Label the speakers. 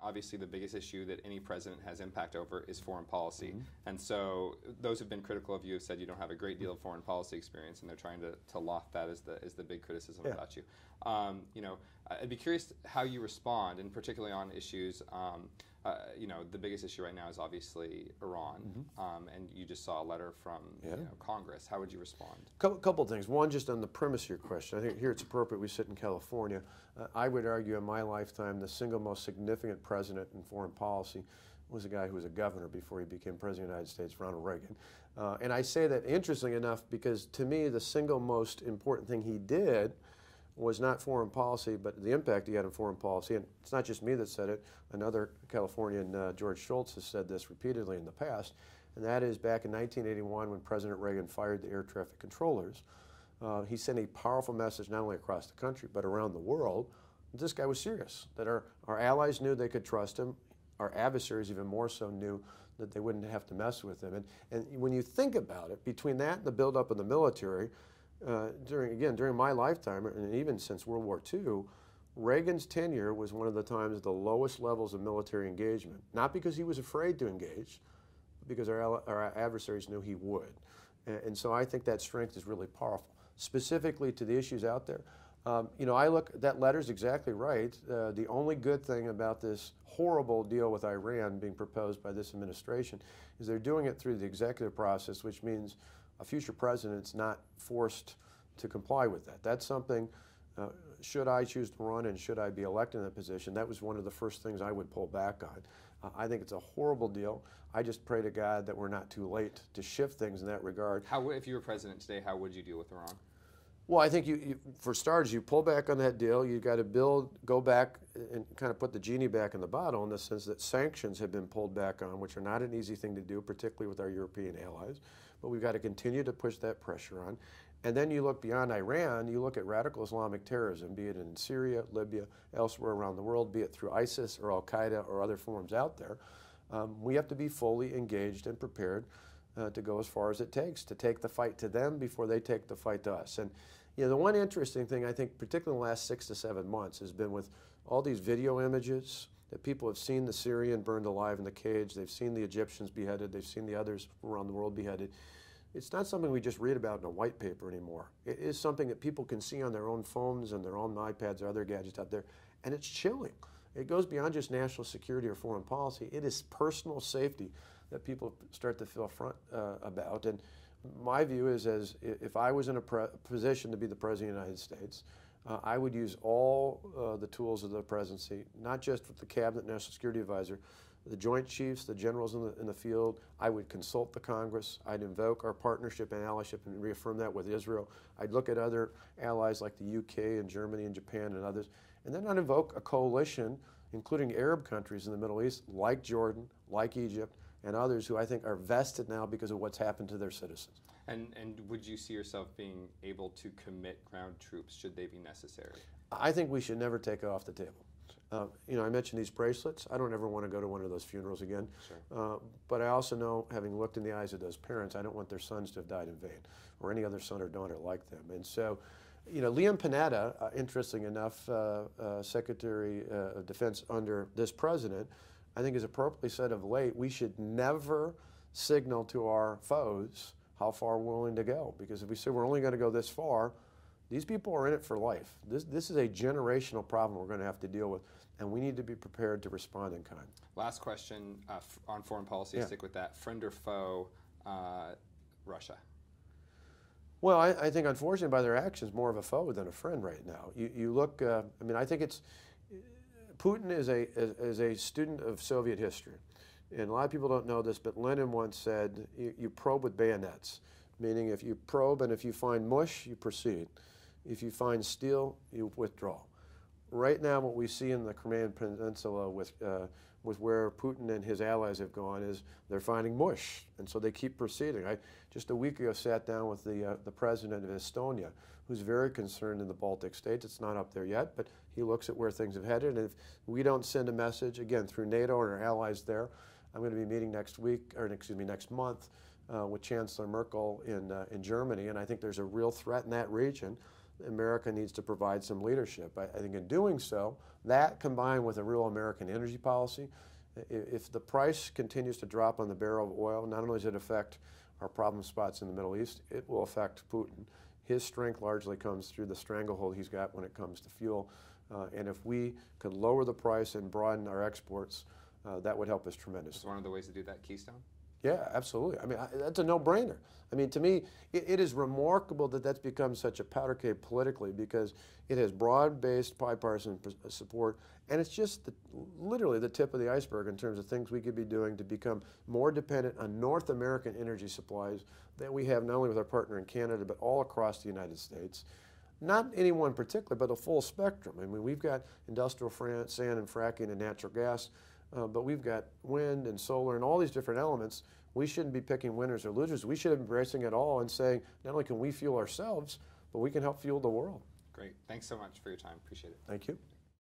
Speaker 1: obviously the biggest issue that any president has impact over is foreign policy. And so those who've been critical of you have said you don't have a great deal of foreign policy experience, and they're trying to loft that as the big criticism about you. You know, I'd be curious how you respond, and particularly on issues. You know, the biggest issue right now is obviously Iran, and you just saw a letter from you know, Congress. How would you respond?
Speaker 2: Couple of things. One, just on the premise of your question. I think here it's appropriate we sit in California. I would argue in my lifetime the single most significant president in foreign policy was a guy who was a governor before he became president of the United States, Ronald Reagan. And I say that interestingly enough because to me the single most important thing he did was not foreign policy, but the impact he had on foreign policy. And it's not just me that said it. Another Californian, George Shultz, has said this repeatedly in the past, and that is back in 1981 when President Reagan fired the air traffic controllers. He sent a powerful message not only across the country, but around the world. This guy was serious, that our allies knew they could trust him. Our adversaries even more so knew that they wouldn't have to mess with him. And when you think about it, between that and the buildup of the military, during my lifetime, and even since World War II, Reagan's tenure was one of the times the lowest levels of military engagement. Not because he was afraid to engage, but because our adversaries knew he would. And so I think that strength is really powerful. Specifically to the issues out there, you know, that letter's exactly right. The only good thing about this horrible deal with Iran being proposed by this administration is they're doing it through the executive process, which means a future president's not forced to comply with that. That's something, should I choose to run and should I be elected in that position, that was one of the first things I would pull back on. I think it's a horrible deal. I just pray to God that we're not too late to shift things in that regard.
Speaker 1: If you were president today, how would you deal with Iran?
Speaker 2: Well, I think for starters, you pull back on that deal. You've got to go back and kind of put the genie back in the bottle in the sense that sanctions have been pulled back on, which are not an easy thing to do, particularly with our European allies. But we've got to continue to push that pressure on. And then you look beyond Iran, you look at radical Islamic terrorism, be it in Syria, Libya, elsewhere around the world, be it through ISIS or Al-Qaeda or other forms out there. We have to be fully engaged and prepared to go as far as it takes to take the fight to them before they take the fight to us. And you know, the one interesting thing I think, particularly in the last 6 to 7 months, has been with all these video images that people have seen the Syrian burned alive in the cage, they've seen the Egyptians beheaded, they've seen the others around the world beheaded. It's not something we just read about in a white paper anymore. It is something that people can see on their own phones and their own iPads or other gadgets out there, and it's chilling. It goes beyond just national security or foreign policy. It is personal safety that people start to feel about. And my view is, if I was in a position to be the President of the United States, I would use all the tools of the presidency, not just with the Cabinet National Security Advisor, the Joint Chiefs, the generals in the field. I would consult the Congress. I'd invoke our partnership and allyship and reaffirm that with Israel. I'd look at other allies like the UK and Germany and Japan and others. And then I'd invoke a coalition, including Arab countries in the Middle East, like Jordan, like Egypt, and others who I think are vested now because of what's happened to their citizens.
Speaker 1: And would you see yourself being able to commit ground troops should they be necessary?
Speaker 2: I think we should never take it off the table. You know, I mentioned these bracelets. I don't ever want to go to one of those funerals again.
Speaker 1: Sure.
Speaker 2: But I also know, having looked in the eyes of those parents, I don't want their sons to have died in vain, or any other son or daughter like them. And so, you know, Liam Panetta, interesting enough, Secretary of Defense under this president, I think is appropriately said of late, we should never signal to our foes how far we're willing to go. Because if we say we're only going to go this far, these people are in it for life. This is a generational problem we're going to have to deal with, and we need to be prepared to respond in kind.
Speaker 1: Last question on foreign policy, stick with that. Friend or foe, Russia?
Speaker 2: Well, I think unfortunately by their actions, more of a foe than a friend right now. You look, I mean, I think Putin is a student of Soviet history. And a lot of people don't know this, but Lenin once said, you probe with bayonets, meaning if you probe and if you find mush, you proceed. If you find steel, you withdraw. Right now, what we see in the Crimean Peninsula with where Putin and his allies have gone is they're finding mush, and so they keep proceeding. I just a week ago sat down with the president of Estonia, who's very concerned in the Baltic states. It's not up there yet, but he looks at where things have headed, and if we don't send a message, again, through NATO and our allies there, I'm going to be meeting next month with Chancellor Merkel in Germany, and I think there's a real threat in that region America needs to provide some leadership. I think in doing so, that combined with a real American energy policy, if the price continues to drop on the barrel of oil, not only does it affect our problem spots in the Middle East, it will affect Putin. His strength largely comes through the stranglehold he's got when it comes to fuel. And if we could lower the price and broaden our exports, that would help us tremendously.
Speaker 1: Is one of the ways to do that Keystone?
Speaker 2: Yeah, absolutely. I mean, that's a no-brainer. I mean, to me, it is remarkable that that's become such a powder keg politically, because it has broad-based bipartisan support, and it's just literally the tip of the iceberg in terms of things we could be doing to become more dependent on North American energy supplies that we have not only with our partner in Canada, but all across the United States. Not any one particular, but a full spectrum. I mean, we've got industrial sand and fracking and natural gas, but we've got wind and solar and all these different elements. We shouldn't be picking winners or losers. We should be embracing it all and saying, not only can we fuel ourselves, but we can help fuel the world.
Speaker 1: Great. Thanks so much for your time. Appreciate it.
Speaker 2: Thank you.